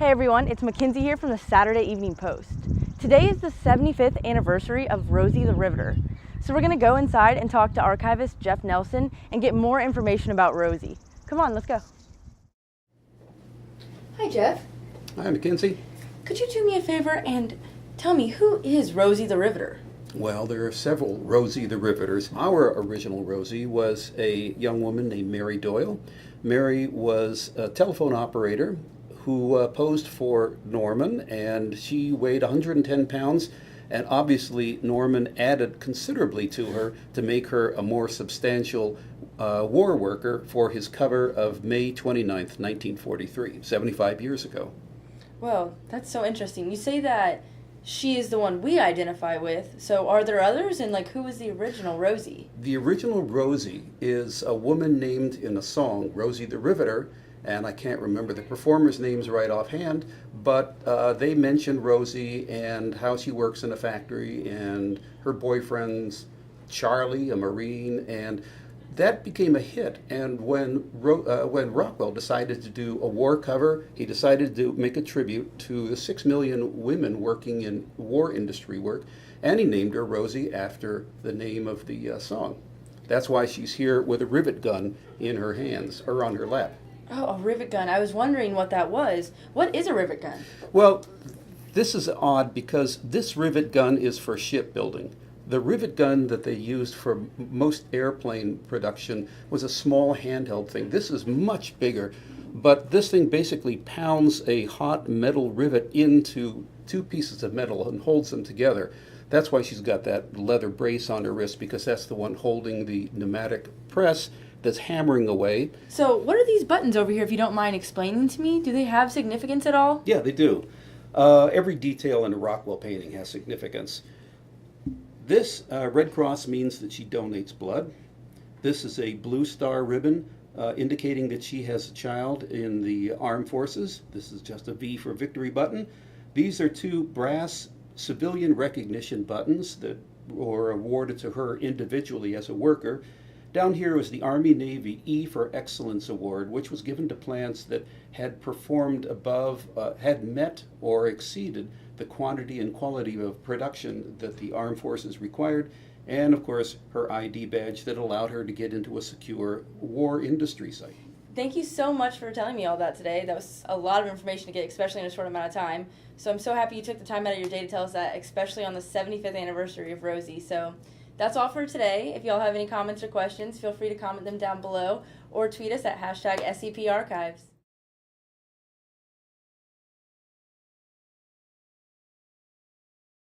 Hey everyone, it's Mackenzie here from the Saturday Evening Post. Today is the 75th anniversary of Rosie the Riveter. So we're going to go inside and talk to archivist Jeff Nelson and get more information about Rosie. Come on, let's go. Hi Jeff. Hi Mackenzie. Could you do me a favor and tell me, who is Rosie the Riveter? Well, there are several Rosie the Riveters. Our original Rosie was a young woman named Mary Doyle. Mary was a telephone operator who posed for Norman, and she weighed 110 pounds, and obviously Norman added considerably to her to make her a more substantial war worker for his cover of May 29th, 1943, 75 years ago. Well, that's so interesting. You say that she is the one we identify with, so are there others? And who is the original Rosie? The original Rosie is a woman named in a song, Rosie the Riveter, and I can't remember the performers' names right offhand, but they mention Rosie and how she works in a factory and her boyfriend's Charlie, a Marine, and that became a hit. And when Rockwell decided to do a war cover, he decided to make a tribute to the 6 million women working in war industry work, and he named her Rosie after the name of the song. That's why she's here with a rivet gun in her hands, or on her lap. Oh, a rivet gun. I was wondering what that was. What is a rivet gun? Well, this is odd because this rivet gun is for shipbuilding. The rivet gun that they used for most airplane production was a small handheld thing. This is much bigger, but this thing basically pounds a hot metal rivet into two pieces of metal and holds them together. That's why she's got that leather brace on her wrist, because that's the one holding the pneumatic press that's hammering away. So what are these buttons over here, if you don't mind explaining to me? Do they have significance at all? Yeah, they do. Every detail in a Rockwell painting has significance. This red cross means that she donates blood. This is a blue star ribbon indicating that she has a child in the armed forces. This is just a V for victory button. These are two brass civilian recognition buttons that were awarded to her individually as a worker. Down here is the Army-Navy E for Excellence Award, which was given to plants that had performed above, had met or exceeded the quantity and quality of production that the armed forces required, and of course her ID badge that allowed her to get into a secure war industry site. Thank you so much for telling me all that today. That was a lot of information to get, especially in a short amount of time. So I'm so happy you took the time out of your day to tell us that, especially on the 75th anniversary of Rosie. So that's all for today. If y'all have any comments or questions, feel free to comment them down below or tweet us at #SEPArchives.